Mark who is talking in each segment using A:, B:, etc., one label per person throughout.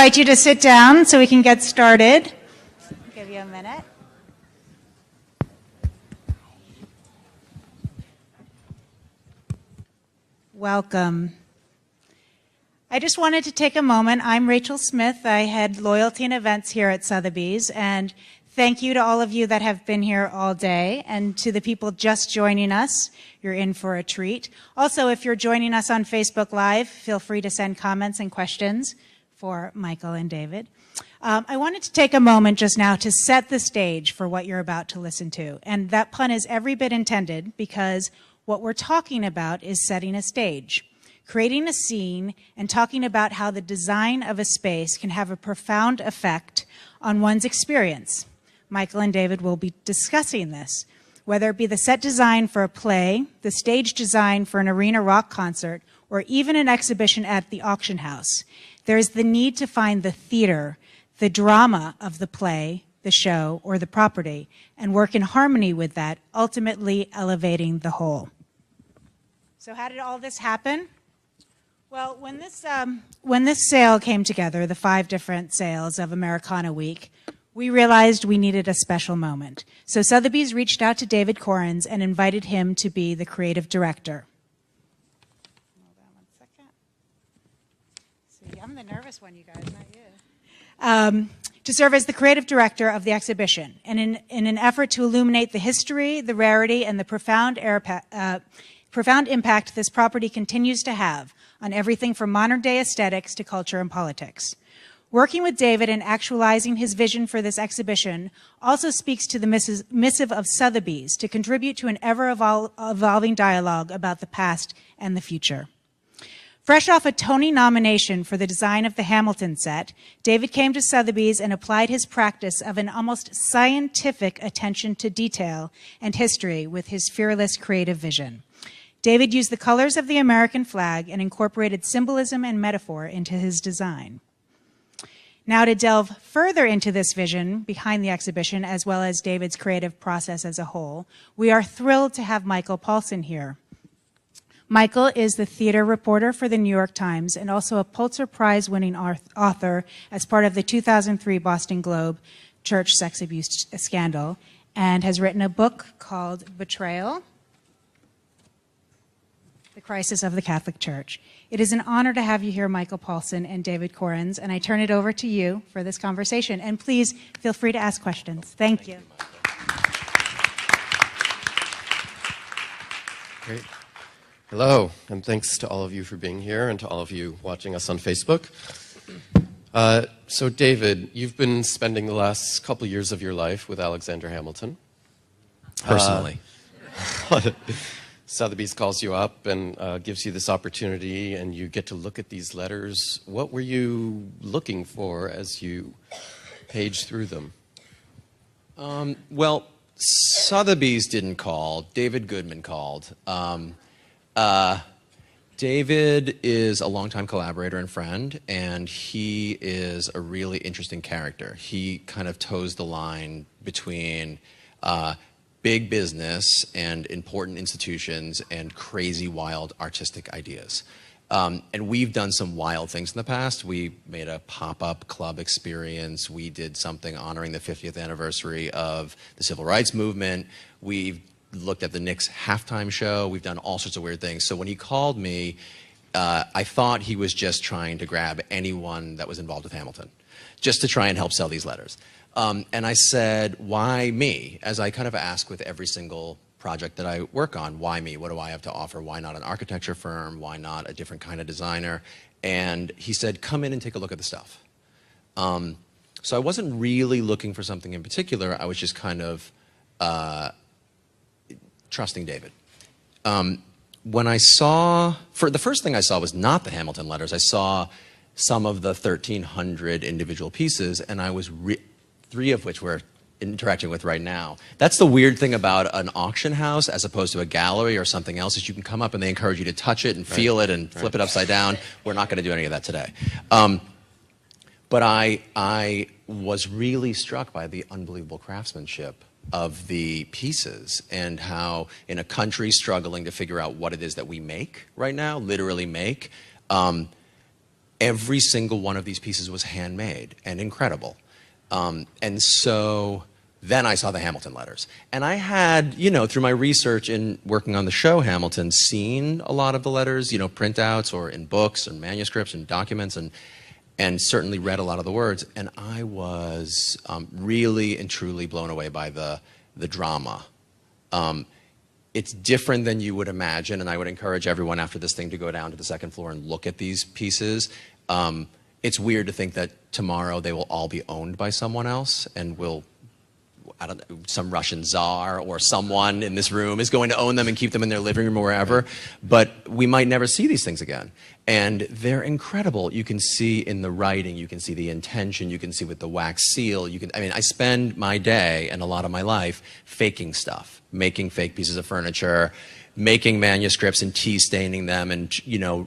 A: invite you to sit down so we can get started. I'll give you a minute. Welcome. I just wanted to take a moment. I'm Rachel Smith. I head loyalty and events here at Sotheby's, and thank you to all of you that have been here all day, and to the people just joining us. You're in for a treat. Also, if you're joining us on Facebook Live, feel free to send comments and questions for Michael and David. I wanted to take a moment just now to set the stage for what you're about to listen to, and that pun is every bit intended because what we're talking about is setting a stage, creating a scene, and talking about how the design of a space can have a profound effect on one's experience. Michael and David will be discussing this, whether it be the set design for a play, the stage design for an arena rock concert, or even an exhibition at the auction house. There is the need to find the theater, the drama of the play, the show, or the property, and work in harmony with that, ultimately elevating the whole. So how did all this happen? Well, when this sale came together, the 5 different sales of Americana Week, we realized we needed a special moment. So Sotheby's reached out to David Korins and invited him to be the creative director. Hold on 1 second. See, I'm the nervous one, you guys, not you. To serve as the creative director of the exhibition, and in an effort to illuminate the history, the rarity, and the profound impact this property continues to have on everything from modern-day aesthetics to culture and politics. Working with David and actualizing his vision for this exhibition also speaks to the missive of Sotheby's to contribute to an ever-evolving dialogue about the past and the future. Fresh off a Tony nomination for the design of the Hamilton set, David came to Sotheby's and applied his practice of an almost scientific attention to detail and history with his fearless creative vision. David used the colors of the American flag and incorporated symbolism and metaphor into his design. Now, to delve further into this vision behind the exhibition, as well as David's creative process as a whole, we are thrilled to have Michael Paulson here. Michael is the theater reporter for the New York Times and also a Pulitzer Prize-winning author as part of the 2003 Boston Globe church sex abuse scandal, and has written a book called Betrayal: The Crisis of the Catholic Church. It is an honor to have you here, Michael Paulson and David Korins, and I turn it over to you for this conversation. And please feel free to ask questions. Thank you.
B: Great. Hello, and thanks to all of you for being here and to all of you watching us on Facebook. So David, you've been spending the last couple of years of your life with Alexander Hamilton.
C: Personally.
B: Sotheby's calls you up and gives you this opportunity, and you get to look at these letters. What were you looking for as you paged through them?
C: Well, Sotheby's didn't call. David Goodman called. David is a longtime collaborator and friend, and he is a really interesting character. He kind of toes the line between big business and important institutions and crazy, wild, artistic ideas. And we've done some wild things in the past. We made a pop-up club experience. We did something honoring the 50th anniversary of the Civil Rights Movement. We've looked at the Knicks halftime show. We've done all sorts of weird things. So when he called me, I thought he was just trying to grab anyone that was involved with Hamilton, just to try and help sell these letters. And I said, why me? As I kind of ask with every single project that I work on, why me? What do I have to offer? Why not an architecture firm? Why not a different kind of designer? And he said, come in and take a look at the stuff. So I wasn't really looking for something in particular. I was just kind of trusting David. When I saw, the first thing I saw was not the Hamilton letters. I saw some of the 1,300 individual pieces, and I was 3 of which we're interacting with right now. That's the weird thing about an auction house as opposed to a gallery or something else, is you can come up and they encourage you to touch it and feel it and flip it upside down. We're not going to do any of that today. But I was really struck by the unbelievable craftsmanship of the pieces and how, in a country struggling to figure out what it is that we make right now, literally make, every single one of these pieces was handmade and incredible. And so then I saw the Hamilton letters. And I had, you know, through my research in working on the show Hamilton, seen a lot of the letters, you know, printouts or in books and manuscripts and documents, and certainly read a lot of the words. And I was really and truly blown away by the drama. It's different than you would imagine, and I would encourage everyone after this thing to go down to the second floor and look at these pieces. It's weird to think that tomorrow they will all be owned by someone else, and I don't know, some Russian czar or someone in this room is going to own them and keep them in their living room or wherever. But we might never see these things again. And they're incredible. You can see in the writing, you can see the intention, you can see with the wax seal. I mean, I spend my day and a lot of my life faking stuff, making fake pieces of furniture, making manuscripts and tea staining them, and, you know,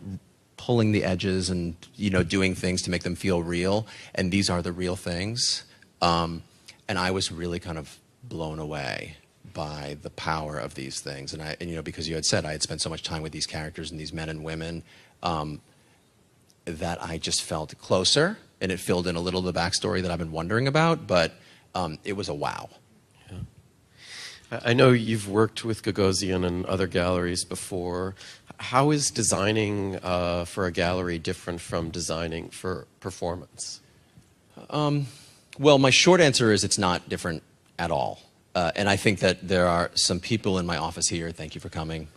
C: pulling the edges and, you know, doing things to make them feel real. And these are the real things. And I was really kind of blown away by the power of these things. And you know, because you had said I had spent so much time with these characters and these men and women, that I just felt closer, and it filled in a little of the backstory that I've been wondering about, but it was a wow.
B: Yeah. I know you've worked with Gagosian and other galleries before. How is designing for a gallery different from designing for performance?
C: Well, my short answer is it's not different at all. And I think that there are some people in my office here, thank you for coming,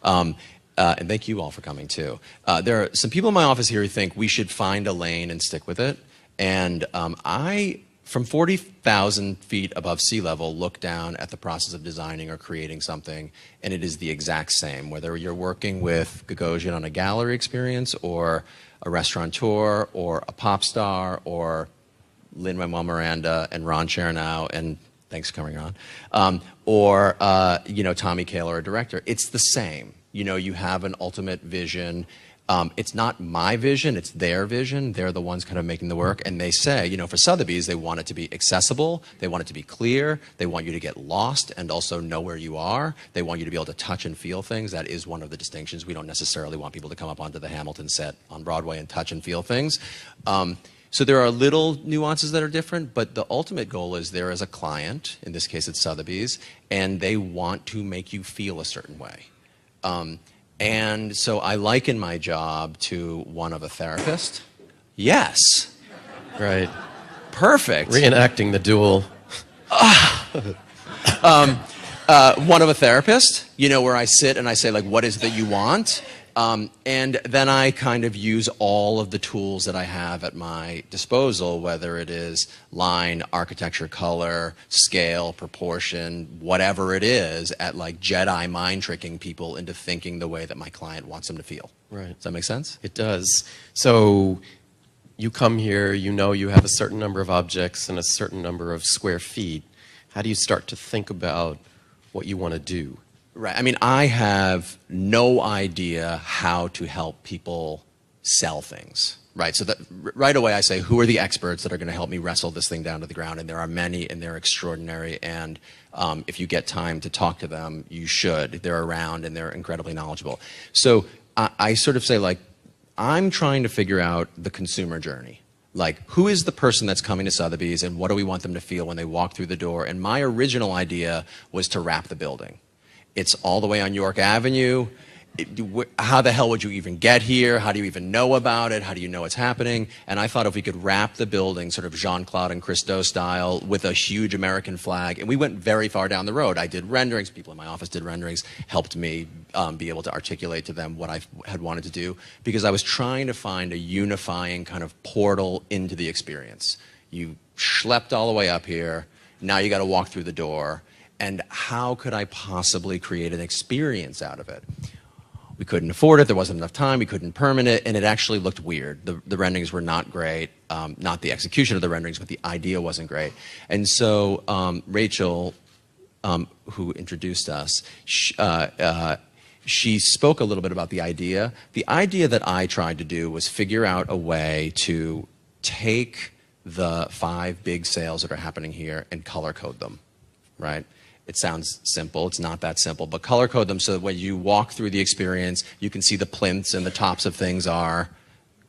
C: and thank you all for coming too. There are some people in my office here who think we should find a lane and stick with it. And I, from 40,000 feet above sea level, look down at the process of designing or creating something, and it is the exact same. Whether you're working with Gagosian on a gallery experience, or a restaurateur, or a pop star, or Lin-Manuel Miranda and Ron Chernow, and thanks for coming, Ron, or you know, Tommy Kail, or a director, it's the same. You know, you have an ultimate vision. It's not my vision, it's their vision. They're the ones kind of making the work, and they say, you know, for Sotheby's, they want it to be accessible, they want it to be clear, they want you to get lost and also know where you are. They want you to be able to touch and feel things. That is one of the distinctions. We don't necessarily want people to come up onto the Hamilton set on Broadway and touch and feel things. So there are little nuances that are different, but the ultimate goal is there is a client, in this case it's Sotheby's, and they want to make you feel a certain way. And so I liken my job to one of a therapist. Yes.
B: Right.
C: Perfect.
B: Reenacting the duel.
C: One of a therapist, you know, where I sit and I say, like, what is it that you want? And then I kind of use all of the tools that I have at my disposal, whether it is line, architecture, color, scale, proportion, whatever it is, at like Jedi mind tricking people into thinking the way that my client wants them to feel.
B: Right.
C: Does that make sense?
B: It does. So you come here, you know you have a certain number of objects and a certain number of square feet. How do you start to think about what you want to do?
C: Right. I mean, I have no idea how to help people sell things. Right. So that right away I say, who are the experts that are going to help me wrestle this thing down to the ground? And there are many, and they're extraordinary. And if you get time to talk to them, you should. They're around and they're incredibly knowledgeable. So I sort of say, like, I'm trying to figure out the consumer journey. Like, who is the person that's coming to Sotheby's, and what do we want them to feel when they walk through the door? And my original idea was to wrap the building. It's all the way on York Avenue. How the hell would you even get here? How do you even know about it? How do you know it's happening? And I thought if we could wrap the building sort of Jean-Claude and Christo style with a huge American flag, and we went very far down the road. I did renderings, people in my office did renderings, helped me be able to articulate to them what I had wanted to do, because I was trying to find a unifying kind of portal into the experience. You schlepped all the way up here, now you got to walk through the door, and how could I possibly create an experience out of it? We couldn't afford it, there wasn't enough time, we couldn't permit it, and it actually looked weird. The renderings were not great, not the execution of the renderings, but the idea wasn't great. And so Rachel, who introduced us, she spoke a little bit about the idea. The idea that I tried to do was figure out a way to take the 5 big sales that are happening here and color code them, right? It sounds simple, it's not that simple, but color code them so that when you walk through the experience, you can see the plinths and the tops of things are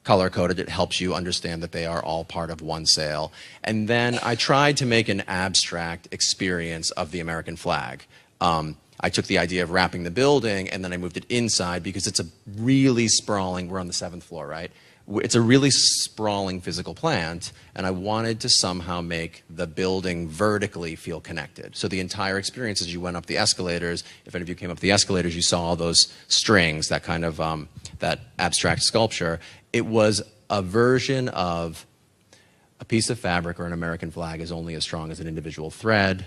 C: color-coded. It helps you understand that they are all part of one sail. And then I tried to make an abstract experience of the American flag. I took the idea of wrapping the building, and then I moved it inside because it's a really sprawling, we're on the 7th floor, right? It's a really sprawling physical plant, and I wanted to somehow make the building vertically feel connected. So the entire experience as you went up the escalators, if any of you came up the escalators, you saw all those strings, that kind of, that abstract sculpture. It was a version of a piece of fabric or an American flag is only as strong as an individual thread.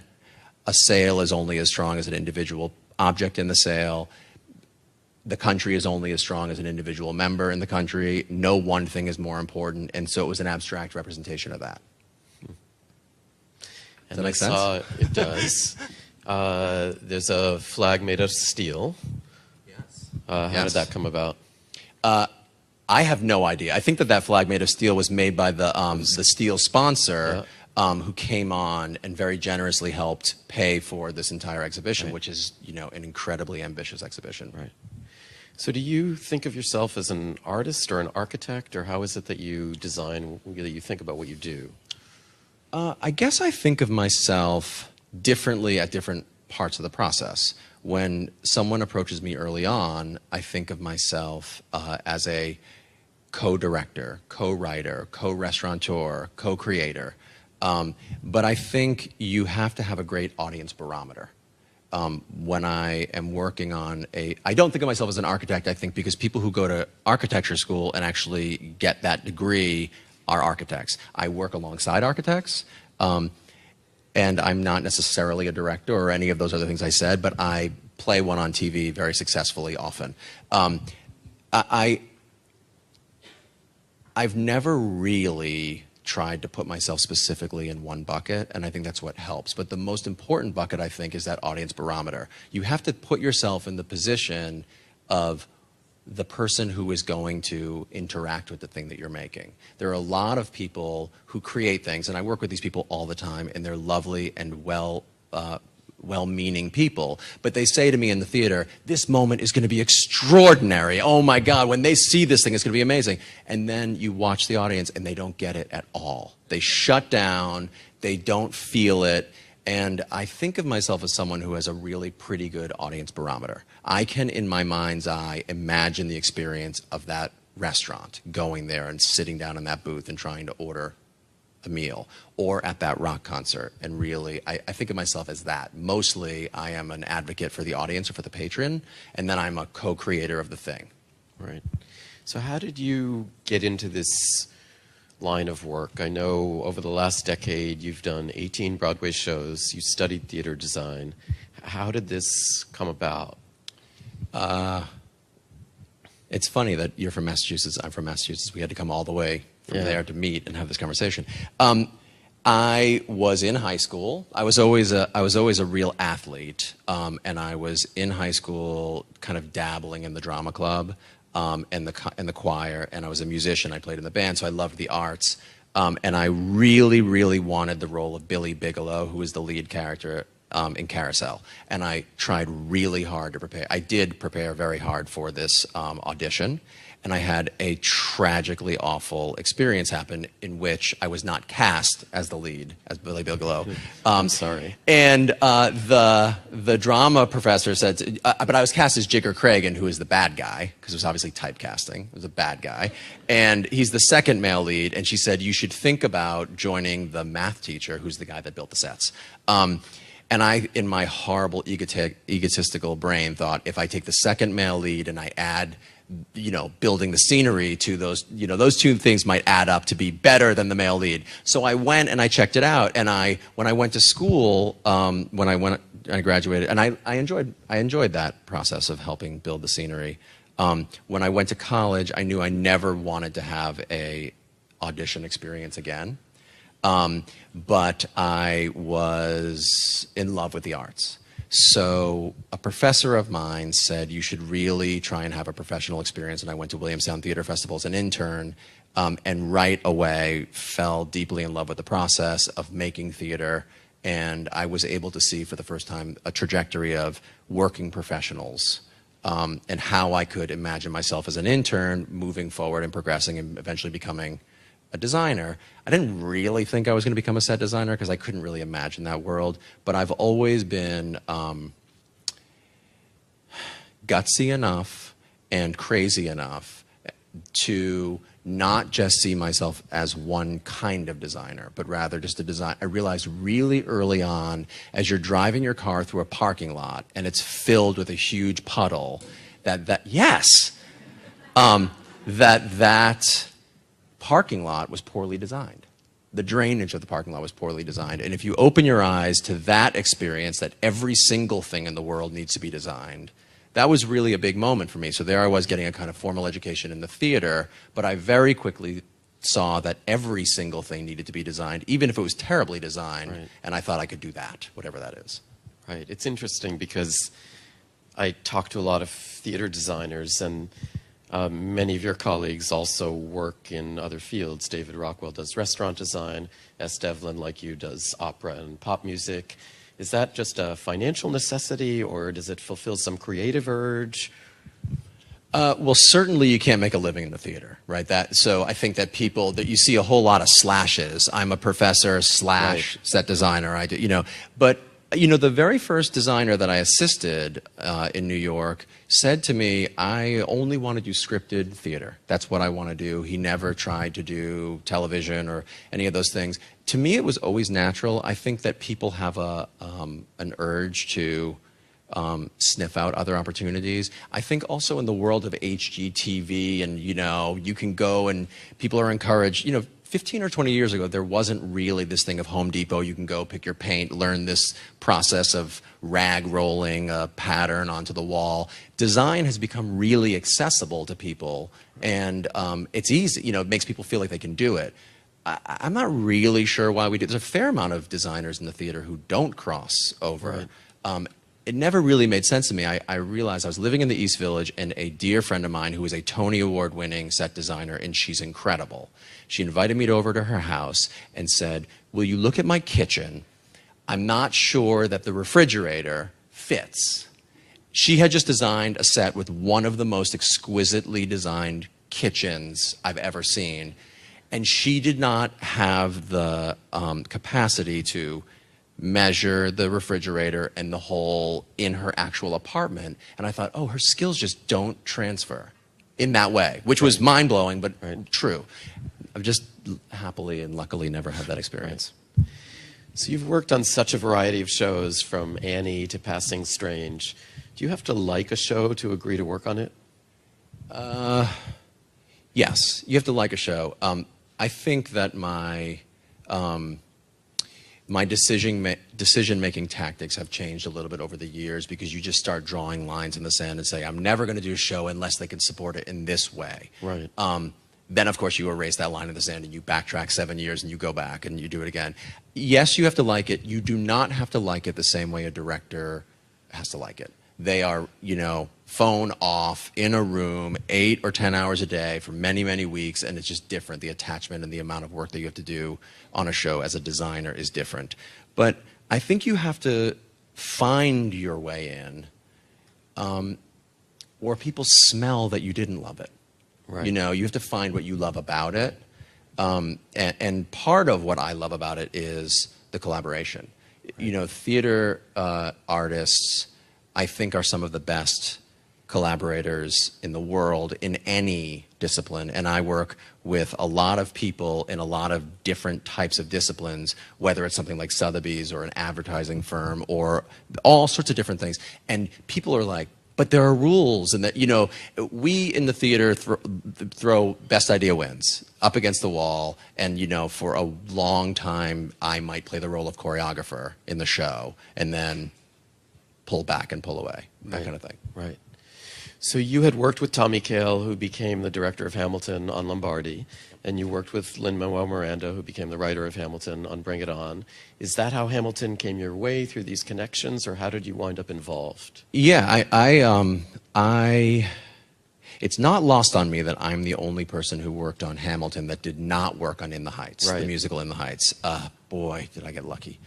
C: A sail is only as strong as an individual object in the sail. The country is only as strong as an individual member in the country. No one thing is more important, and so it was an abstract representation of that. Does that make sense?
B: It does. There's a flag made of steel.
C: Yes.
B: How did that come about?
C: I have no idea. I think that flag made of steel was made by the steel sponsor, who came on and very generously helped pay for this entire exhibition, which is, you know, an incredibly ambitious exhibition.
B: Right. So do you think of yourself as an artist or an architect, or how is it that you design, that you think about what you do?
C: I guess I think of myself differently at different parts of the process. When someone approaches me early on, I think of myself as a co-director, co-writer, co-restaurateur, co-creator. But I think you have to have a great audience barometer. When I am working on I don't think of myself as an architect, I think, because people who go to architecture school and actually get that degree are architects. I work alongside architects, and I'm not necessarily a director or any of those other things I said, but I play one on TV very successfully often. I've never really tried to put myself specifically in one bucket, and I think that's what helps. But the most important bucket, I think, is that audience barometer. You have to put yourself in the position of the person who is going to interact with the thing that you're making. There are a lot of people who create things, and I work with these people all the time, and they're lovely and well-meaning people, but they say to me in the theater, this moment is going to be extraordinary. Oh my God, when they see this thing, it's going to be amazing. And then you watch the audience and they don't get it at all. They shut down, they don't feel it, and I think of myself as someone who has a really pretty good audience barometer. I can, in my mind's eye, imagine the experience of that restaurant, going there and sitting down in that booth and trying to order a meal, or at that rock concert. And really, I think of myself as that. Mostly, I am an advocate for the audience or for the patron, and then I'm a co-creator of the thing.
B: Right. So how did you get into this line of work? I know over the last decade, you've done 18 Broadway shows, you studied theater design. How did this come about?
C: It's funny that you're from Massachusetts, I'm from Massachusetts. We had to come all the way from there to meet and have this conversation. I was in high school. I was always a real athlete, and I was in high school, kind of dabbling in the drama club and the choir. And I was a musician. I played in the band, so I loved the arts. And I really, really wanted the role of Billy Bigelow, who was the lead character in Carousel. And I tried really hard to prepare. I did prepare very hard for this audition. And I had a tragically awful experience happen in which I was not cast as the lead, as Billy Bigelow.
B: I'm sorry.
C: And the drama professor said, but I was cast as Jigger Cragen, who is the bad guy, because it was obviously typecasting. It was a bad guy. And he's the second male lead. And she said, you should think about joining the math teacher, who's the guy that built the sets. And I, in my horrible egotistical brain, thought, if I take the second male lead and I add, you know, building the scenery to those, you know, those two things might add up to be better than the male lead. So I went and I checked it out. And when I went to school, when I graduated, and I enjoyed that process of helping build the scenery. When I went to college, I knew I never wanted to have a audition experience again. But I was in love with the arts. So a professor of mine said, you should really try and have a professional experience. And I went to Williamstown Theater Festival as an intern, and right away fell deeply in love with the process of making theater. And I was able to see for the first time a trajectory of working professionals and how I could imagine myself as an intern moving forward and progressing and eventually becoming a designer. I didn't really think I was going to become a set designer because I couldn't really imagine that world, but I've always been gutsy enough and crazy enough to not just see myself as one kind of designer, but rather just a design. I realized really early on, as you're driving your car through a parking lot and it's filled with a huge puddle, that parking lot was poorly designed. The drainage of the parking lot was poorly designed. And if you open your eyes to that experience, that every single thing in the world needs to be designed, that was really a big moment for me. So there I was getting a kind of formal education in the theater, but I very quickly saw that every single thing needed to be designed, even if it was terribly designed,
B: right.
C: And I thought I could do that, whatever that is.
B: Right. It's interesting because I talk to a lot of theater designers, and many of your colleagues also work in other fields. David Rockwell does restaurant design. S. Devlin, like you, does opera and pop music. Is that just a financial necessity, or does it fulfill some creative urge?
C: Well, certainly you can't make a living in the theater, right? So I think that you see a whole lot of slashes. I'm a professor / set designer. But the very first designer that I assisted in New York said to me, I only want to do scripted theater. That's what I want to do. He never tried to do television or any of those things. To me, it was always natural. I think that people have an urge to sniff out other opportunities. I think also in the world of HGTV, and you can go and people are encouraged. 15 or 20 years ago, there wasn't really this thing of Home Depot. You can go pick your paint, learn this process of rag rolling a pattern onto the wall. Design has become really accessible to people, and it's easy. It makes people feel like they can do it. I'm not really sure why we do. There's a fair amount of designers in the theater who don't cross over. Right. It never really made sense to me. I realized I was living in the East Village, and a dear friend of mine who is a Tony Award-winning set designer, and she's incredible. She invited me over to her house and said, will you look at my kitchen? I'm not sure that the refrigerator fits. She had just designed a set with one of the most exquisitely designed kitchens I've ever seen. And she did not have the capacity to measure the refrigerator and the hole in her actual apartment. And I thought, oh, her skills just don't transfer in that way, which was mind-blowing, but true. I've just happily and luckily never had that experience.
B: Right. So you've worked on such a variety of shows, from Annie to Passing Strange. Do you have to like a show to agree to work on it?
C: Yes, you have to like a show. I think that my decision-making tactics have changed a little bit over the years, because you just start drawing lines in the sand and say, I'm never going to do a show unless they can support it in this way.
B: Right.
C: Then, of course, you erase that line in the sand and you backtrack 7 years and you go back and you do it again. Yes, you have to like it. You do not have to like it the same way a director has to like it. They are, phone off in a room 8 or 10 hours a day for many, many weeks, and it's just different. The attachment and the amount of work that you have to do on a show as a designer is different. But I think you have to find your way in, or people smell that you didn't love it. Right. You have to find what you love about it. And part of what I love about it is the collaboration. Right. Theater artists, I think, are some of the best collaborators in the world in any discipline. And I work with a lot of people in a lot of different types of disciplines, whether it's something like Sotheby's or an advertising firm or all sorts of different things. And people are like, but there are rules, and that, we in the theater throw best idea wins up against the wall, and, for a long time, I might play the role of choreographer in the show, and then pull back and pull away, that kind of thing.
B: Right. So you had worked with Tommy Kail, who became the director of Hamilton, on Lombardi, and you worked with Lin-Manuel Miranda, who became the writer of Hamilton, on Bring It On. Is that how Hamilton came your way, through these connections, or how did you wind up involved?
C: Yeah, it's not lost on me that I'm the only person who worked on Hamilton that did not work on In the Heights, the musical In the Heights. Boy, did I get lucky.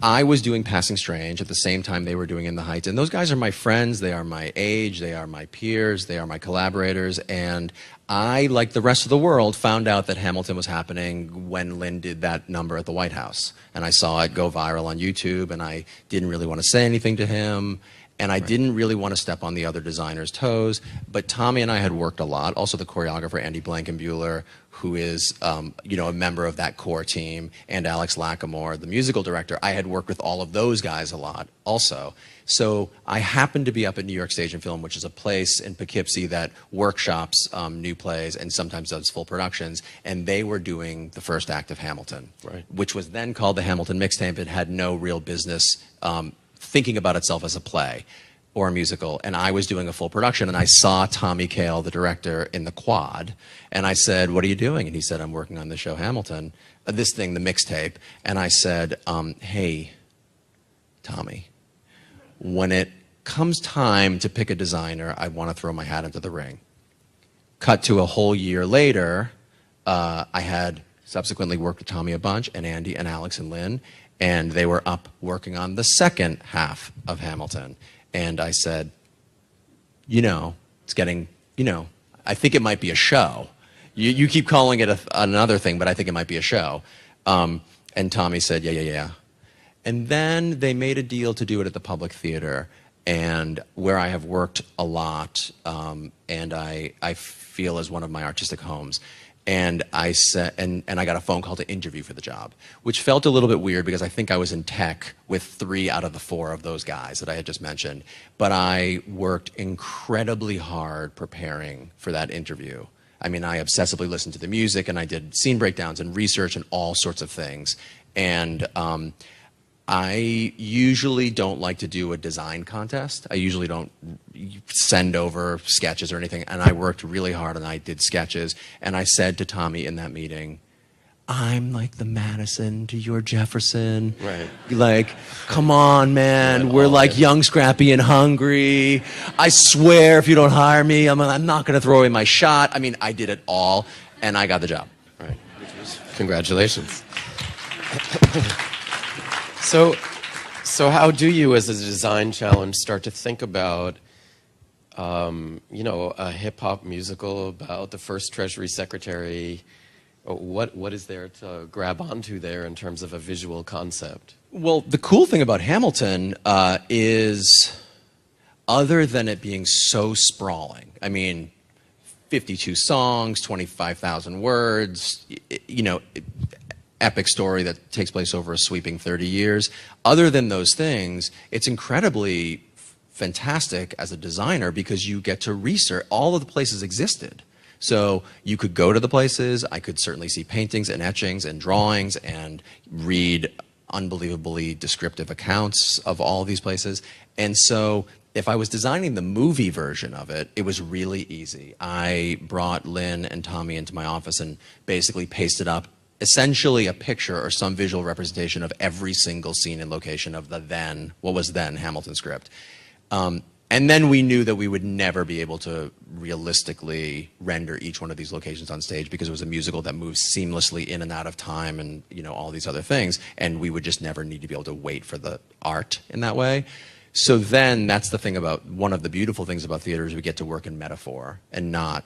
C: I was doing Passing Strange at the same time they were doing In the Heights. And those guys are my friends. They are my age. They are my peers. They are my collaborators. And I, like the rest of the world, found out that Hamilton was happening when Lin did that number at the White House. And I saw it go viral on YouTube, and I didn't really want to say anything to him. And I didn't really want to step on the other designers' toes. But Tommy and I had worked a lot. Also the choreographer, Andy Blankenbuehler, who is you know, a member of that core team, and Alex Lacamoire, the musical director. I had worked with all of those guys a lot also. So I happened to be up at New York Stage and Film, which is a place in Poughkeepsie that workshops new plays and sometimes does full productions. And they were doing the first act of Hamilton, which was then called the Hamilton Mixtape. It had no real business thinking about itself as a play or a musical, and I was doing a full production, and I saw Tommy Kail, the director, in the quad, and I said, "What are you doing?" And he said, "I'm working on the show Hamilton, this thing, the mixtape." And I said, "Hey, Tommy, when it comes time to pick a designer, I want to throw my hat into the ring." Cut to a whole year later, I had subsequently worked with Tommy a bunch, and Andy and Alex and Lin, and they were up working on the second half of Hamilton. And I said, you know, it's getting, you know, I think it might be a show. You keep calling it another thing, but I think it might be a show. And Tommy said, yeah. And then they made a deal to do it at the Public Theater, and where I have worked a lot, and I feel as one of my artistic homes. And I said, and I got a phone call to interview for the job, which felt a little bit weird because I think I was in tech with 3 out of the 4 of those guys that I had just mentioned. But I worked incredibly hard preparing for that interview. I mean, I obsessively listened to the music, and I did scene breakdowns and research and all sorts of things. And I usually don't like to do a design contest. I usually don't send over sketches or anything. And I worked really hard, and I did sketches. And I said to Tommy in that meeting, I'm like the Madison to your Jefferson.
B: Right.
C: Like, come on, man. We're like young, scrappy, and hungry. I swear if you don't hire me, I'm not going to throw away my shot. I mean, I did it all, and I got the job.
B: Right. Congratulations. So how do you, as a design challenge, start to think about, you know, a hip-hop musical about the first Treasury Secretary? What is there to grab onto there in terms of a visual concept?
C: Well, the cool thing about Hamilton is, other than it being so sprawling, I mean, 52 songs, 25,000 words, you know, epic story that takes place over a sweeping 30 years. Other than those things, it's incredibly fantastic as a designer because you get to research. All of the places existed. So you could go to the places. I could certainly see paintings and etchings and drawings and read unbelievably descriptive accounts of all of these places. And so if I was designing the movie version of it, it was really easy. I brought Lin and Tommy into my office and basically pasted up essentially a picture or some visual representation of every single scene and location of the then, what was then Hamilton script. And then we knew that we would never be able to realistically render each one of these locations on stage because it was a musical that moves seamlessly in and out of time and, you know, all these other things. And we would just never need to be able to wait for the art in that way. So then that's the thing about, one of the beautiful things about theater is we get to work in metaphor and not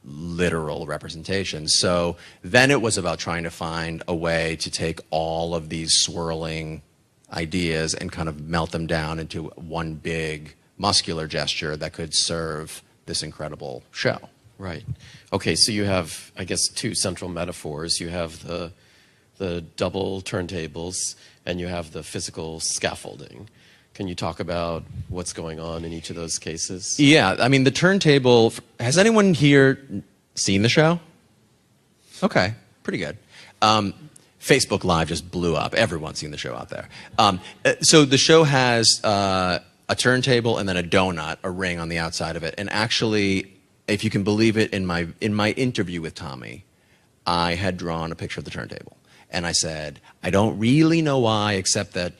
C: literal representation. So then it was about trying to find a way to take all of these swirling ideas and kind of melt them down into one big muscular gesture that could serve this incredible show.
B: Right. Okay, so you have, I guess, 2 central metaphors. You have the double turntables, and you have the physical scaffolding. Can you talk about what's going on in each of those cases?
C: Yeah, I mean, the turntable, has anyone here seen the show? Okay, pretty good. Facebook Live just blew up. Everyone's seen the show out there. So the show has a turntable and then a donut, a ring on the outside of it. And actually, if you can believe it, in my interview with Tommy, I had drawn a picture of the turntable. And I said, I don't really know why, except that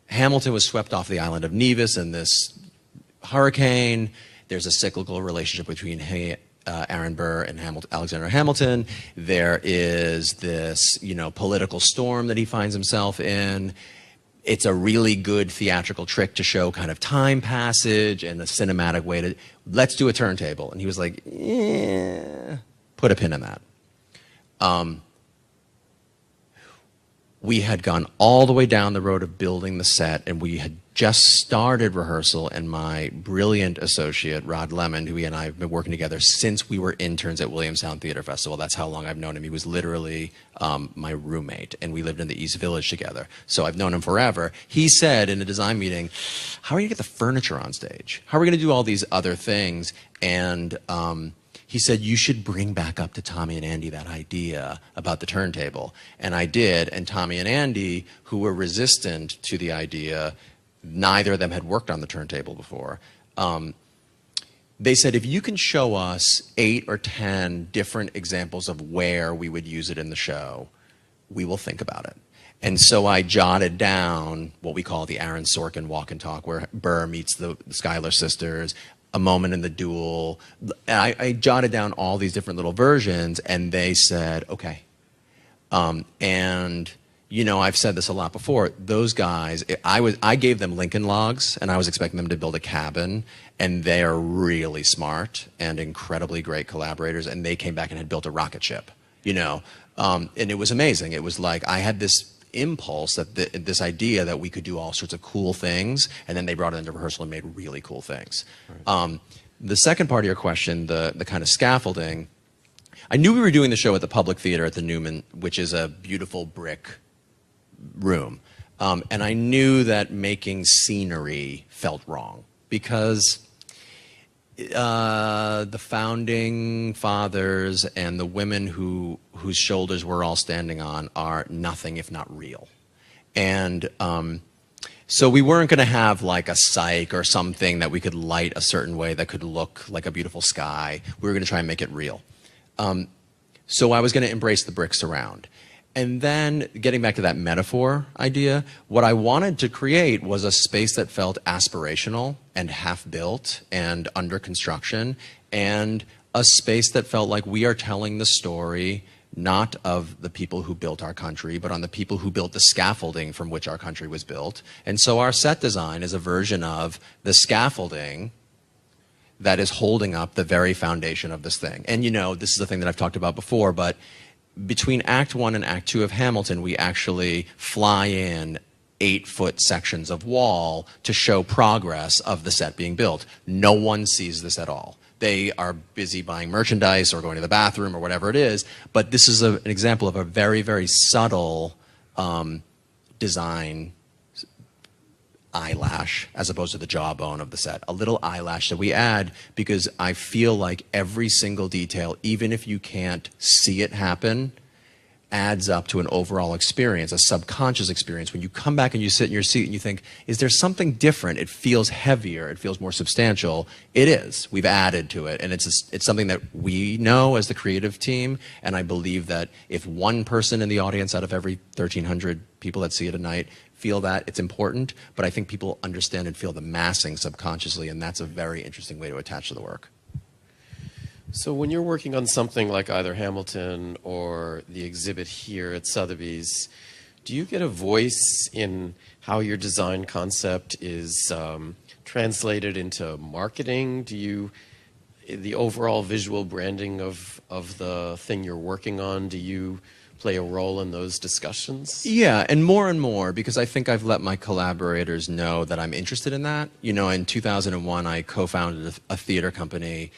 C: Hamilton was swept off the island of Nevis in this hurricane. There's a cyclical relationship between Aaron Burr and Alexander Hamilton. There is this, you know, political storm that he finds himself in. it's a really good theatrical trick to show kind of time passage and a cinematic way to, let's do a turntable. And he was like, yeah, put a pin in that. We had gone all the way down the road of building the set, and we had just started rehearsal, and my brilliant associate, Rod Lemon, who he and I have been working together since we were interns at Williamstown Theater Festival. That's how long I've known him. He was literally my roommate, and we lived in the East Village together. So I've known him forever. He said in a design meeting, how are you going to get the furniture on stage? How are we going to do all these other things? And he said, you should bring back up to Tommy and Andy that idea about the turntable. And I did, and Tommy and Andy, who were resistant to the idea, neither of them had worked on the turntable before, they said, if you can show us 8 or 10 different examples of where we would use it in the show, we will think about it. And so I jotted down what we call the Aaron Sorkin walk and talk, where Burr meets the Schuyler sisters, a moment in the duel. I jotted down all these different little versions, and they said, okay. And, you know, I've said this a lot before. Those guys, I gave them Lincoln Logs, and I was expecting them to build a cabin, and they are really smart and incredibly great collaborators, and they came back and had built a rocket ship, you know. And it was amazing. It was like I had this impulse, that this idea that we could do all sorts of cool things, and then they brought it into rehearsal and made really cool things. Right. The second part of your question, the kind of scaffolding, I knew we were doing the show at the Public Theater at the Newman, which is a beautiful brick room. And I knew that making scenery felt wrong, because the founding fathers and the women whose shoulders we're all standing on are nothing if not real. And so we weren't going to have like a cyc or something that we could light a certain way that could look like a beautiful sky. We were going to try and make it real. So I was going to embrace the brick surround. And then, getting back to that metaphor idea, what I wanted to create was a space that felt aspirational and half-built and under construction, and a space that felt like we are telling the story not of the people who built our country, but on the people who built the scaffolding from which our country was built. And so our set design is a version of the scaffolding that is holding up the very foundation of this thing. And you know, this is a thing that I've talked about before, but between Act 1 and Act 2 of Hamilton, we actually fly in 8-foot sections of wall to show progress of the set being built. No one sees this at all. They are busy buying merchandise or going to the bathroom or whatever it is, but this is an example of a very, very subtle design eyelash as opposed to the jawbone of the set. A little eyelash that we add because I feel like every single detail, even if you can't see it happen, adds up to an overall experience, a subconscious experience. When you come back and you sit in your seat and you think, is there something different? It feels heavier. It feels more substantial. It is. We've added to it. And it's something that we know as the creative team. And I believe that if one person in the audience out of every 1,300 people that see it a night feel that, it's important. But I think people understand and feel the massing subconsciously. And that's a very interesting way to attach to the work.
B: So when you're working on something like either Hamilton or the exhibit here at Sotheby's, do you get a voice in how your design concept is translated into marketing? Do you, the overall visual branding of the thing you're working on, do you play a role in those discussions?
C: Yeah, and more, because I think I've let my collaborators know that I'm interested in that. You know, in 2001, I co-founded a theater company,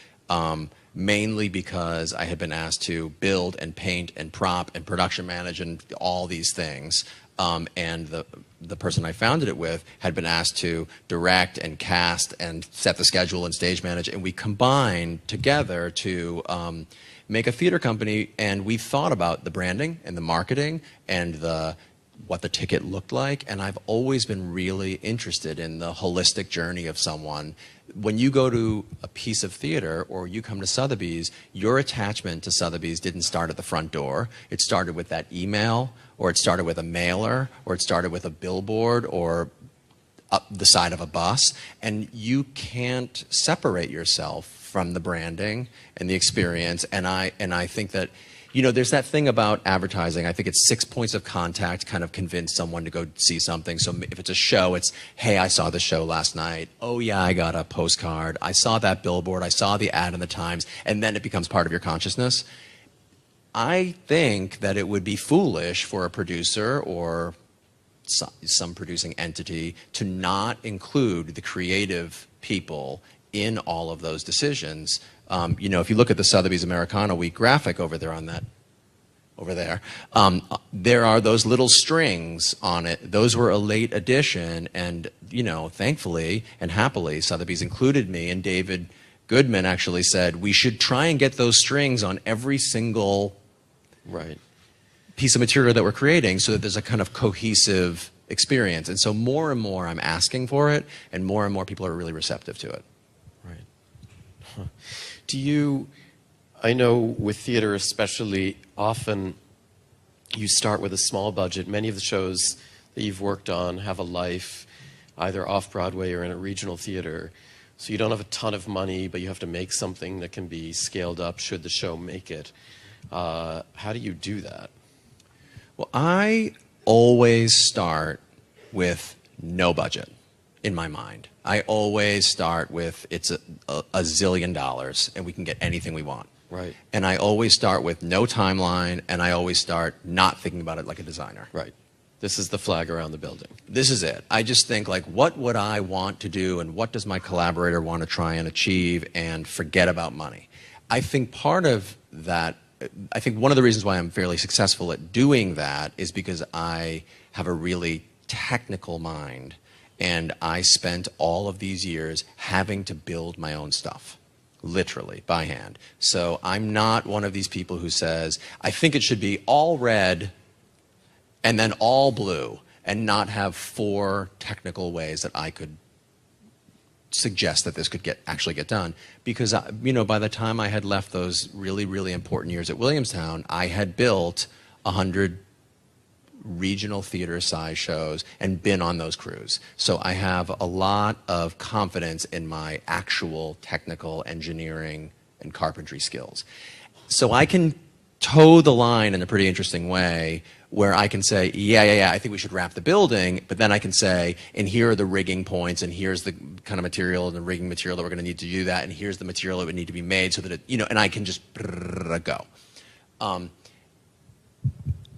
C: mainly because I had been asked to build and paint and prop and production manage and all these things. And the person I founded it with had been asked to direct and cast and set the schedule and stage manage. And we combined together to make a theater company. And we thought about the branding and the marketing and what the ticket looked like. And I've always been really interested in the holistic journey of someone. When you go to a piece of theater or you come to Sotheby's, your attachment to Sotheby's didn't start at the front door. It started with that email, or it started with a mailer, or it started with a billboard, or up the side of a bus. And you can't separate yourself from the branding and the experience. And I think that You know, there's that thing about advertising. I think it's 6 points of contact kind of convince someone to go see something. So if it's a show, it's, hey, I saw the show last night. Oh, yeah, I got a postcard. I saw that billboard. I saw the ad in the Times. And then it becomes part of your consciousness. I think that it would be foolish for a producer or some producing entity to not include the creative people in all of those decisions. You know, if you look at the Sotheby's Americana Week graphic over there on that, there are those little strings on it. Those were a late addition, and you know, thankfully and happily, Sotheby's included me. And David Goodman actually said we should try and get those strings on every single piece of material that we're creating, so that there's a kind of cohesive experience. And so more and more, I'm asking for it, and more people are really receptive to it.
B: Right. Huh. Do you, I know with theater especially, often you start with a small budget. Many of the shows that you've worked on have a life either off-Broadway or in a regional theater. So you don't have a ton of money, but you have to make something that can be scaled up should the show make it. How do you do that?
C: Well, I always start with no budget in my mind. I always start with it's a zillion dollars and we can get anything we want.
B: Right.
C: And I always start with no timeline, and I always start not thinking about it like a designer.
B: Right. This is the flag around the building.
C: This is it. I just think, like, what would I want to do, and what does my collaborator want to try and achieve, and forget about money. I think part of that, I think one of the reasons why I'm fairly successful at doing that is because I have a really technical mind. And I spent all of these years having to build my own stuff, literally, by hand. So I'm not one of these people who says, I think it should be all red and then all blue, and not have 4 technical ways that I could suggest that this could actually get done. Because, you know, by the time I had left those really, really important years at Williamstown, I had built 100 regional theater size shows and been on those crews. So I have a lot of confidence in my actual technical engineering and carpentry skills. So I can toe the line in a pretty interesting way where I can say, yeah, I think we should wrap the building, but then I can say, and here are the rigging points, and here's the kind of material and the rigging material that we're going to need to do that, and here's the material that would need to be made so that it, you know, and I can just go.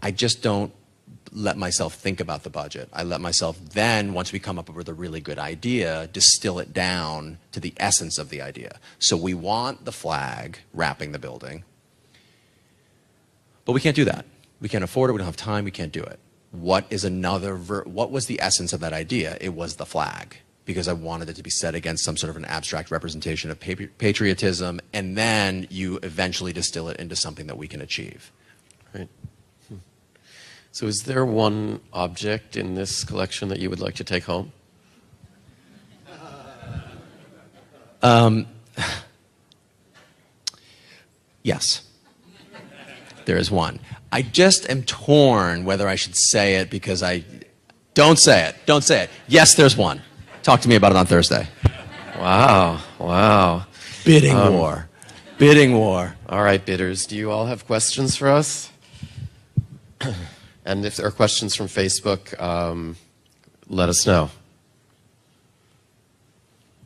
C: I just don't let myself think about the budget. I let myself then, once we come up with a really good idea, distill it down to the essence of the idea. So we want the flag wrapping the building, but we can't do that. We can't afford it, we don't have time, we can't do it. What is what was the essence of that idea? It was the flag, because I wanted it to be set against some sort of an abstract representation of patriotism, and then you eventually distill it into something that we can achieve.
B: Right. So is there one object in this collection that you would like to take home?
C: Yes. There is one. I just am torn whether I should say it because don't say it. Don't say it. Yes, there's one. Talk to me about it on Thursday.
B: Wow.
C: Bidding war. Bidding war.
B: All right, bidders. Do you all have questions for us? And if there are questions from Facebook, let us know.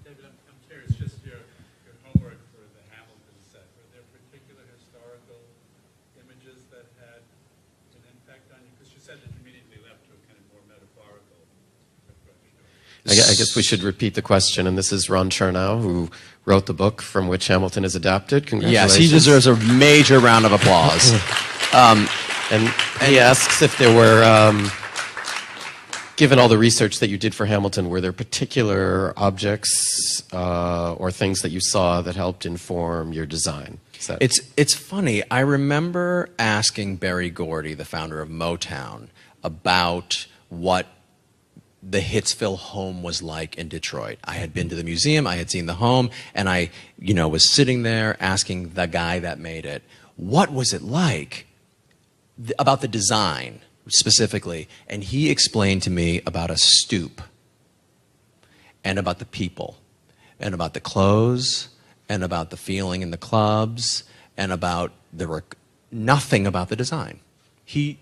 D: David, I'm curious, just your homework for the Hamilton set. Were there particular historical images that had an impact on you? Because you said that you immediately left to a kind of more metaphorical approach.
B: I guess we should repeat the question. And this is Ron Chernow, who wrote the book from which Hamilton is adapted. Congratulations.
C: Yes, he deserves a major round of applause.
B: And he asks if there were, given all the research that you did for Hamilton, were there particular objects or things that you saw that helped inform your design?
C: It's funny. I remember asking Berry Gordy, the founder of Motown, about what the Hitsville home was like in Detroit. I had been to the museum, I had seen the home, and I, was sitting there asking the guy that made it, what was it like? About the design specifically, and he explained to me about a stoop and about the people and about the clothes and about the feeling in the clubs and about nothing about the design. He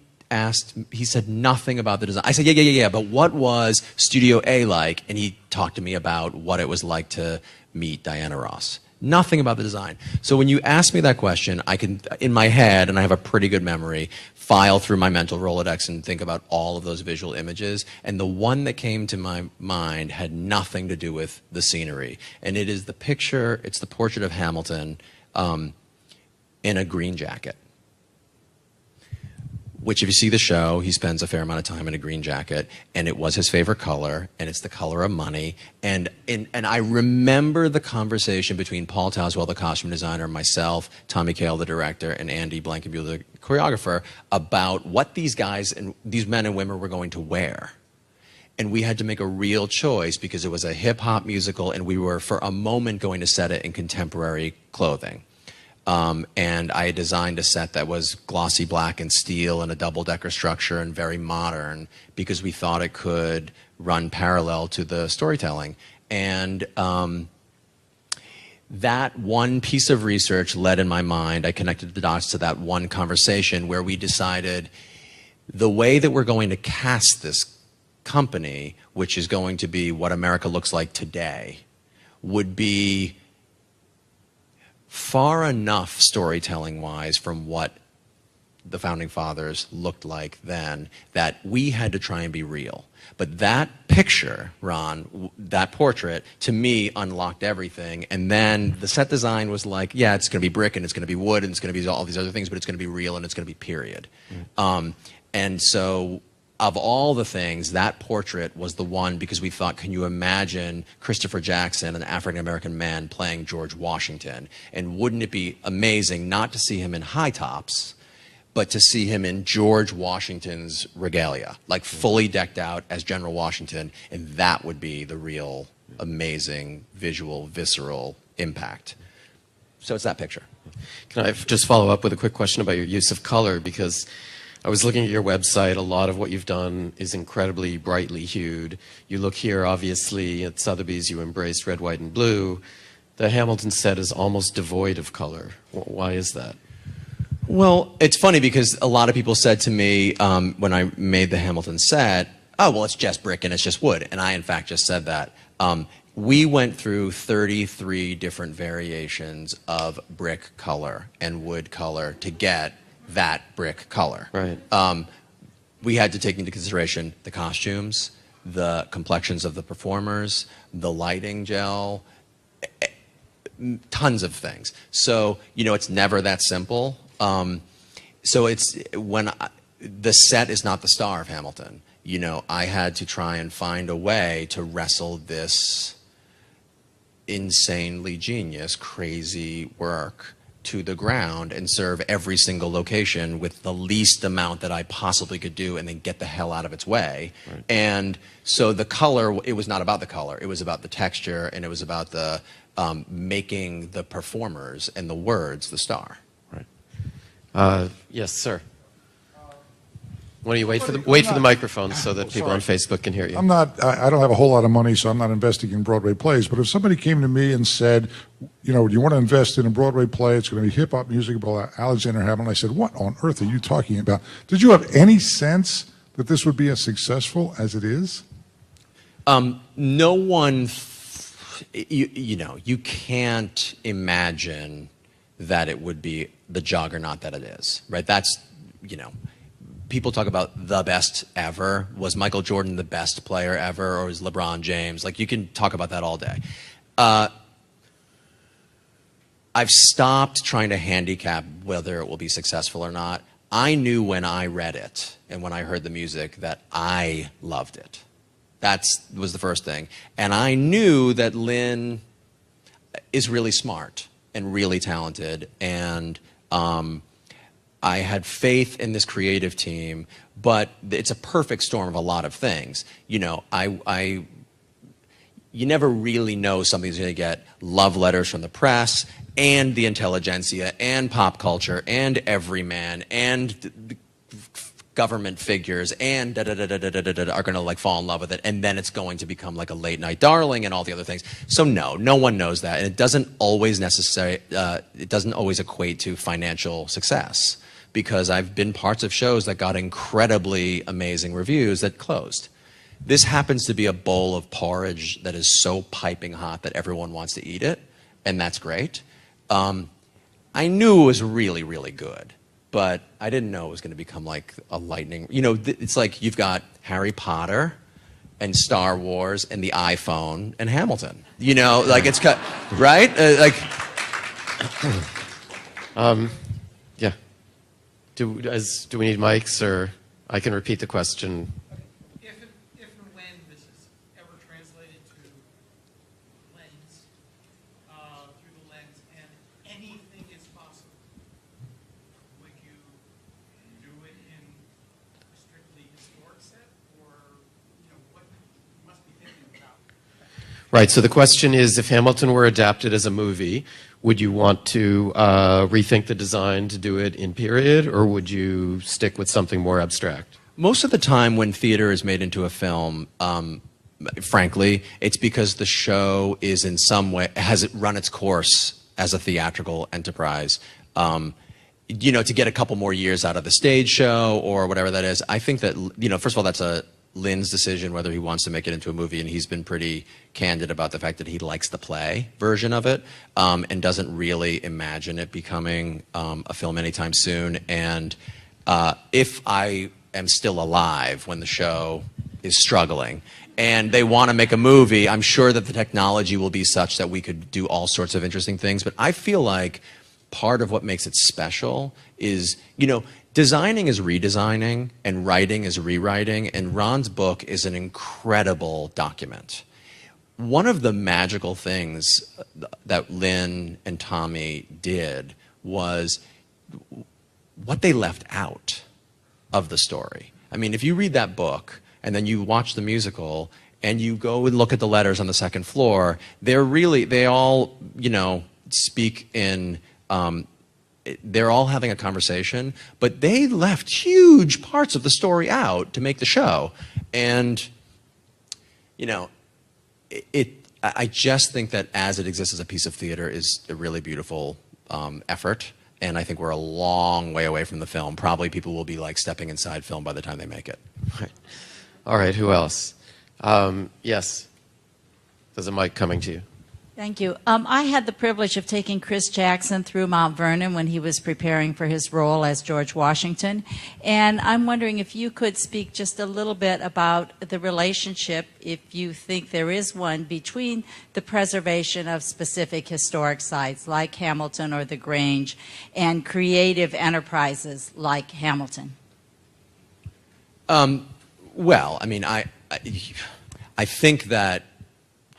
C: said nothing about the design. I said, yeah, but what was Studio A like? And he talked to me about what it was like to meet Diana Ross. Nothing about the design. So when you ask me that question, I can, in my head, and I have a pretty good memory, file through my mental Rolodex and think about all of those visual images. And the one that came to my mind had nothing to do with the scenery. And it is the picture, it's the portrait of Hamilton in a green jacket. Which, if you see the show, he spends a fair amount of time in a green jacket, and it was his favorite color, and it's the color of money. And I remember the conversation between Paul Towswell, the costume designer, myself, Tommy Kail, the director, and Andy Blankenbuehler, the choreographer, about what these guys and these men and women were going to wear. And we had to make a real choice because it was a hip-hop musical, and we were, for a moment, going to set it in contemporary clothing. And I had designed a set that was glossy black and steel and a double-decker structure and very modern because we thought it could run parallel to the storytelling. And that one piece of research led in my mind, I connected the dots to that one conversation where we decided the way that we're going to cast this company, which is going to be what America looks like today, would be far enough storytelling-wise from what the Founding Fathers looked like then that we had to try and be real. But that picture, Ron, that portrait, to me, unlocked everything. And then the set design was like, yeah, it's going to be brick and it's going to be wood and it's going to be all these other things, but it's going to be real and it's going to be period. And so of all the things, that portrait was the one because we thought, can you imagine Christopher Jackson, an African-American man, playing George Washington? And wouldn't it be amazing not to see him in high tops, but to see him in George Washington's regalia, like fully decked out as General Washington, and that would be the real amazing visual, visceral impact. So it's that picture.
B: Can I just follow up with a quick question about your use of color? Because I was looking at your website. A lot of what you've done is incredibly brightly hued. You look here, obviously, at Sotheby's, you embraced red, white, and blue. The Hamilton set is almost devoid of color. Why is that?
C: Well, it's funny because a lot of people said to me when I made the Hamilton set, oh, well, it's just brick and it's just wood. And I, in fact, just said that. We went through 33 different variations of brick color and wood color to get that brick color.
B: Right.
C: We had to take into consideration the costumes, the complexions of the performers, the lighting gel, tons of things. So, you know, it's never that simple. So it's the set is not the star of Hamilton. You know, I had to try and find a way to wrestle this insanely genius, crazy work to the ground and serve every single location with the least amount that I possibly could do and then get the hell out of its way. Right. And so the color, it was not about the color. It was about the texture and it was about the making the performers and the words the star.
B: Right. Yes, sir. Why don't you wait for the microphone so that people on Facebook can hear you?
E: I don't have a whole lot of money, so I'm not investing in Broadway plays. But if somebody came to me and said, you know, do you want to invest in a Broadway play? It's going to be hip-hop music about Alexander Hamilton. I said, what on earth are you talking about? Did you have any sense that this would be as successful as it is?
C: No one, you know, you can't imagine that it would be the juggernaut that it is, right? That's, you know, people talk about the best ever. Was Michael Jordan the best player ever, or was LeBron James? Like, you can talk about that all day. I've stopped trying to handicap whether it will be successful or not. I knew when I read it and when I heard the music that I loved it. That was the first thing. And I knew that Lynn is really smart and really talented, and I had faith in this creative team, but it's a perfect storm of a lot of things. You know, you never really know something's going to get love letters from the press and the intelligentsia and pop culture and everyman and government figures and are going to like fall in love with it, and then it's going to become like a late night darling and all the other things. So no one knows that, and it doesn't always equate to financial success. because I've been parts of shows that got incredibly amazing reviews that closed. This happens to be a bowl of porridge that is so piping hot that everyone wants to eat it, and that's great. I knew it was really, really good, but I didn't know it was going to become like a lightning. You know, it's like you've got Harry Potter and Star Wars and the iPhone and Hamilton. You know, like it's cut, right?
B: Yeah. Do we need mics, or I can repeat the question?
F: If and when this is ever translated to lens, through the lens, and anything is possible, would you do it in a strictly historic set, or what you must be thinking about?
B: Right. So the question is, if Hamilton were adapted as a movie, would you want to rethink the design to do it in period, or would you stick with something more abstract?
C: Most of the time when theater is made into a film, frankly, it's because the show is in some way, has it run its course as a theatrical enterprise. To get a couple more years out of the stage show or whatever that is. I think that, first of all, that's a Lynn's decision whether he wants to make it into a movie, and he's been pretty candid about the fact that he likes the play version of it, and doesn't really imagine it becoming a film anytime soon. And if I am still alive when the show is struggling and they want to make a movie, I'm sure that the technology will be such that we could do all sorts of interesting things. But I feel like part of what makes it special is, designing is redesigning and writing is rewriting, and Ron's book is an incredible document. One of the magical things that Lynn and Tommy did was what they left out of the story. I mean, if you read that book and then you watch the musical and you go and look at the letters on the second floor, they all, speak in, they're all having a conversation, but they left huge parts of the story out to make the show. And, I just think that as it exists as a piece of theater is a really beautiful effort. And I think we're a long way away from the film. Probably people will be like stepping inside film by the time they make it.
B: Right. All right, who else? Yes. There's a mic coming to you.
G: Thank you. I had the privilege of taking Chris Jackson through Mount Vernon when he was preparing for his role as George Washington. And I'm wondering if you could speak just a little bit about the relationship, if you think there is one, between the preservation of specific historic sites like Hamilton or the Grange and creative enterprises like Hamilton.
C: Well, I mean, I think that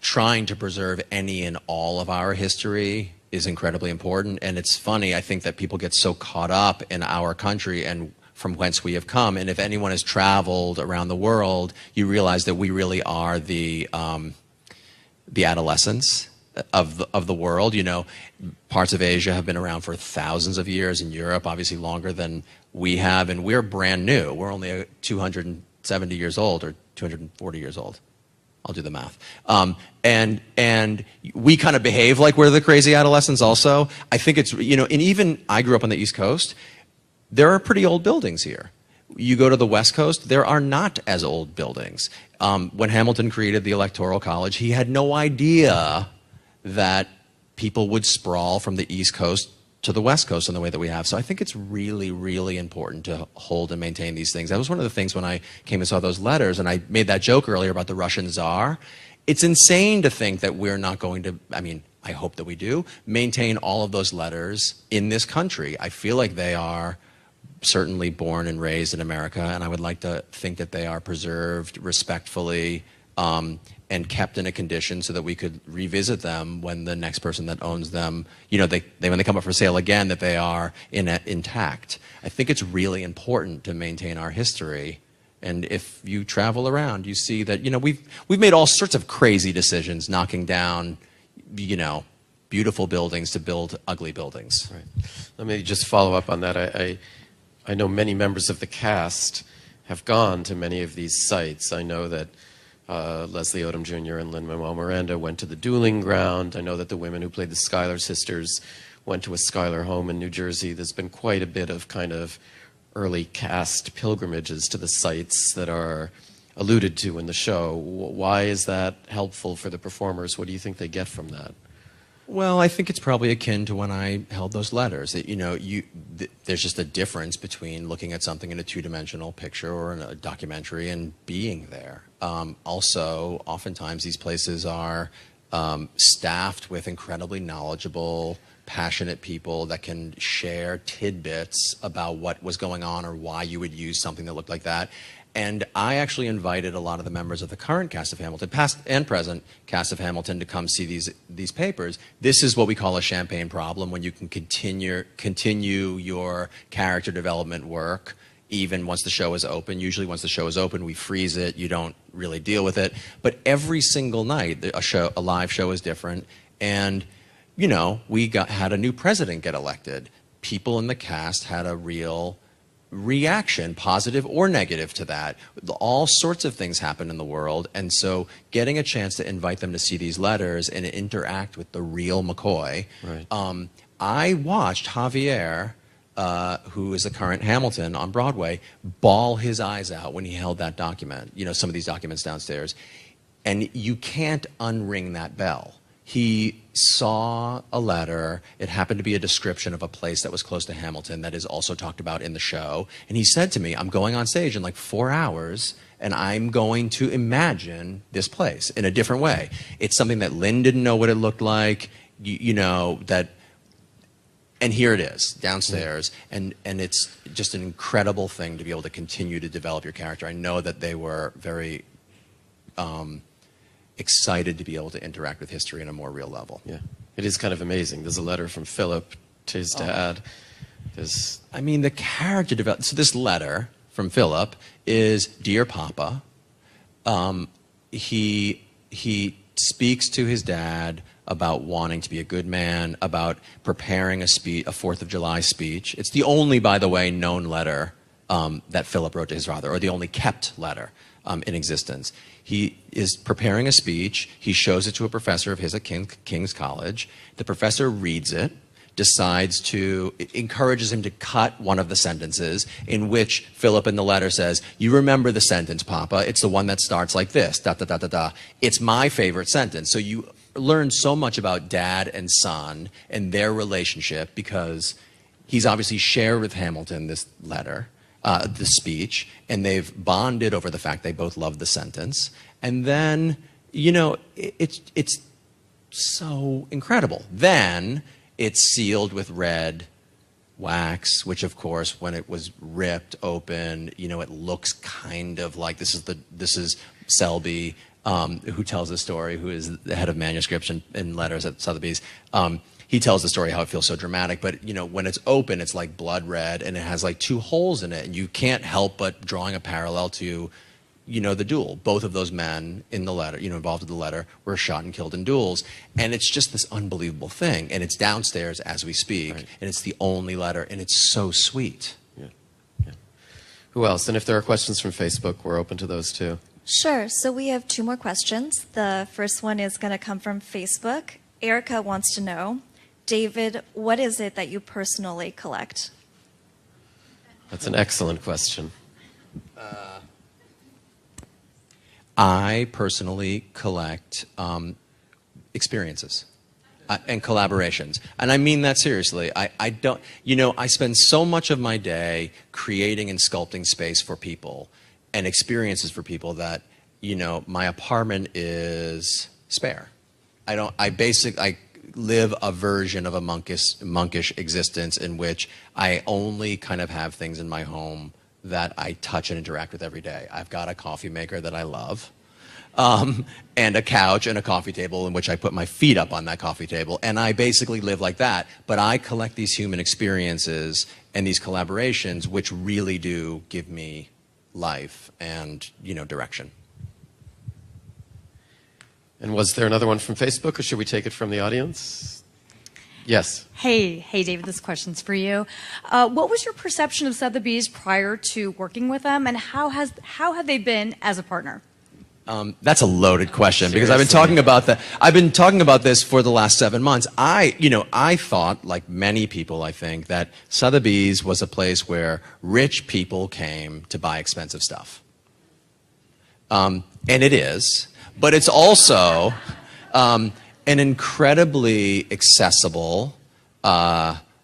C: trying to preserve any and all of our history is incredibly important. And it's funny, I think that people get so caught up in our country and from whence we have come. And if anyone has traveled around the world, you realize that we really are the adolescents of the world. Parts of Asia have been around for thousands of years, in Europe obviously longer than we have, and we're brand new. We're only 270 years old or 240 years old. I'll do the math. And we kind of behave like we're the crazy adolescents also. I think it's, and even I grew up on the East Coast. There are pretty old buildings here. You go to the West Coast, there are not as old buildings. When Hamilton created the Electoral College, he had no idea that people would sprawl from the East Coast to the West Coast in the way that we have. So I think it's really, really important to hold and maintain these things. That was one of the things when I came and saw those letters, and I made that joke earlier about the Russian Tsar. It's insane to think that we're not going to, I hope that we do, maintain all of those letters in this country. I feel like they are certainly born and raised in America, and I would like to think that they are preserved respectfully, and kept in a condition so that we could revisit them when the next person that owns them, when they come up for sale again, that they are intact. I think it's really important to maintain our history. And if you travel around, you see that, we've made all sorts of crazy decisions, knocking down, beautiful buildings to build ugly buildings.
B: Right. Let me just follow up on that. I know many members of the cast have gone to many of these sites. I know that Leslie Odom Jr. and Lin-Manuel Miranda went to the dueling ground. I know that the women who played the Schuyler sisters went to a Schuyler home in New Jersey, there's been quite a bit of kind of early cast pilgrimages to the sites that are alluded to in the show. Why is that helpful for the performers? What do you think they get from that?
C: Well, I think it's probably akin to when I held those letters. That, there's just a difference between looking at something in a two-dimensional picture or in a documentary and being there. Also, oftentimes these places are staffed with incredibly knowledgeable, passionate people that can share tidbits about what was going on or why you would use something that looked like that. And I actually invited a lot of the members of the current cast of Hamilton, past and present cast of Hamilton, to come see these papers. This is what we call a champagne problem, when you can continue your character development work even once the show is open. Usually once the show is open, we freeze it. You don't really deal with it. But every single night, a live show is different. And, we had a new president get elected. People in the cast had a real reaction, positive or negative, to that. All sorts of things happen in the world, and so getting a chance to invite them to see these letters and interact with the real McCoy.
B: Right.
C: I watched Javier, who is the current Hamilton on Broadway, bawl his eyes out when he held that document, some of these documents downstairs, and you can't unring that bell. He saw a letter. It happened to be a description of a place that was close to Hamilton that is also talked about in the show. And he said to me, I'm going on stage in like 4 hours, and I'm going to imagine this place in a different way. It's something that Lynn didn't know what it looked like, and here it is downstairs. And it's just an incredible thing to be able to continue to develop your character. I know that they were very excited to be able to interact with history on a more real level.
B: Yeah, it is kind of amazing. There's a letter from Philip to his dad.
C: The character development. So this letter from Philip is, "Dear Papa." He speaks to his dad about wanting to be a good man, about preparing a 4th of July speech. It's the only, by the way, known letter that Philip wrote to his father, or the only kept letter in existence. He is preparing a speech. He shows it to a professor of his at King's College. The professor reads it, encourages him to cut one of the sentences, in which Philip in the letter says, "You remember the sentence, Papa. It's the one that starts like this, da, da, da, da, da." It's my favorite sentence. So you learn so much about dad and son and their relationship, because he's obviously shared with Hamilton this letter, the speech, and they've bonded over the fact they both love the sentence. And then, it's so incredible. Then it's sealed with red wax, which of course, when it was ripped open, it looks kind of like, this is Selby, who tells the story, who is the head of manuscripts and letters at Sotheby's. He tells the story how it feels so dramatic, but when it's open, it's like blood red, and it has like 2 holes in it, and you can't help but drawing a parallel to, the duel. Both of those men in the letter, involved in the letter, were shot and killed in duels, and it's just this unbelievable thing, and it's downstairs as we speak,
B: right.
C: And it's the only letter, and it's so sweet.
B: Yeah. Who else? And if there are questions from Facebook, we're open to those too.
H: Sure. So we have 2 more questions. The first one is going to come from Facebook. Erica wants to know, David, what is it that you personally collect?
B: That's an excellent question.
C: I personally collect experiences and collaborations. And I mean that seriously. I don't, I spend so much of my day creating and sculpting space for people and experiences for people that, my apartment is spare. I live a version of a monkish existence in which I only kind of have things in my home that I touch and interact with every day. I've got a coffee maker that I love, and a couch and a coffee table in which I put my feet up on that coffee table, and I basically live like that. But I collect these human experiences and these collaborations which really do give me life and, direction.
B: And was there another one from Facebook, or should we take it from the audience? Yes.
I: Hey, David, this question's for you. What was your perception of Sotheby's prior to working with them, and how have they been as a partner?
C: That's a loaded question because I've been talking about that. I've been talking about this for the last 7 months. I thought, like many people, I think, that Sotheby's was a place where rich people came to buy expensive stuff. And it is, but it's also an incredibly accessible,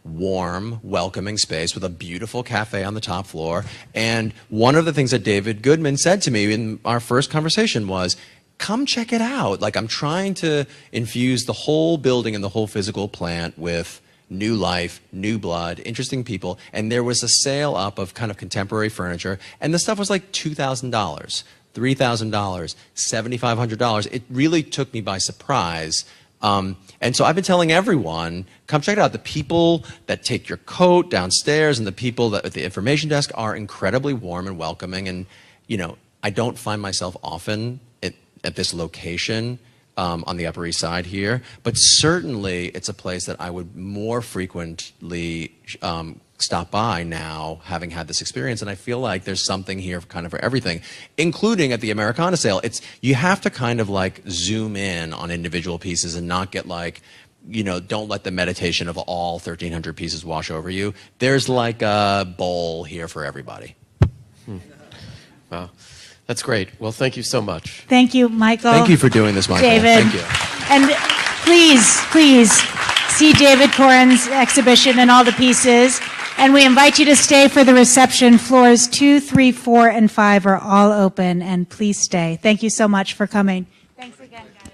C: warm, welcoming space with a beautiful cafe on the top floor. And one of the things that David Goodman said to me in our first conversation was, come check it out. Like, I'm trying to infuse the whole building and the whole physical plant with new life, new blood, interesting people. And there was a sale up of kind of contemporary furniture, and the stuff was like $2,000, $3,000, $7,500. It really took me by surprise. And so I've been telling everyone, come check it out. The people that take your coat downstairs and the people that at the information desk are incredibly warm and welcoming. And, I don't find myself often at this location on the Upper East Side here, but certainly it's a place that I would more frequently stop by now, having had this experience. And I feel like there's something here kind of for everything, including at the Americana sale. You have to kind of like zoom in on individual pieces and not get like, don't let the meditation of all 1,300 pieces wash over you. There's like a bowl here for everybody.
B: Wow. That's great. Well, thank you so much.
A: Thank you, Michael.
C: Thank you for doing this, Michael.
A: David.
C: Thank you.
A: And please see David Korins' exhibition and all the pieces. And we invite you to stay for the reception. Floors 2, 3, 4, and 5 are all open, and please stay. Thank you so much for coming. Thanks again, guys.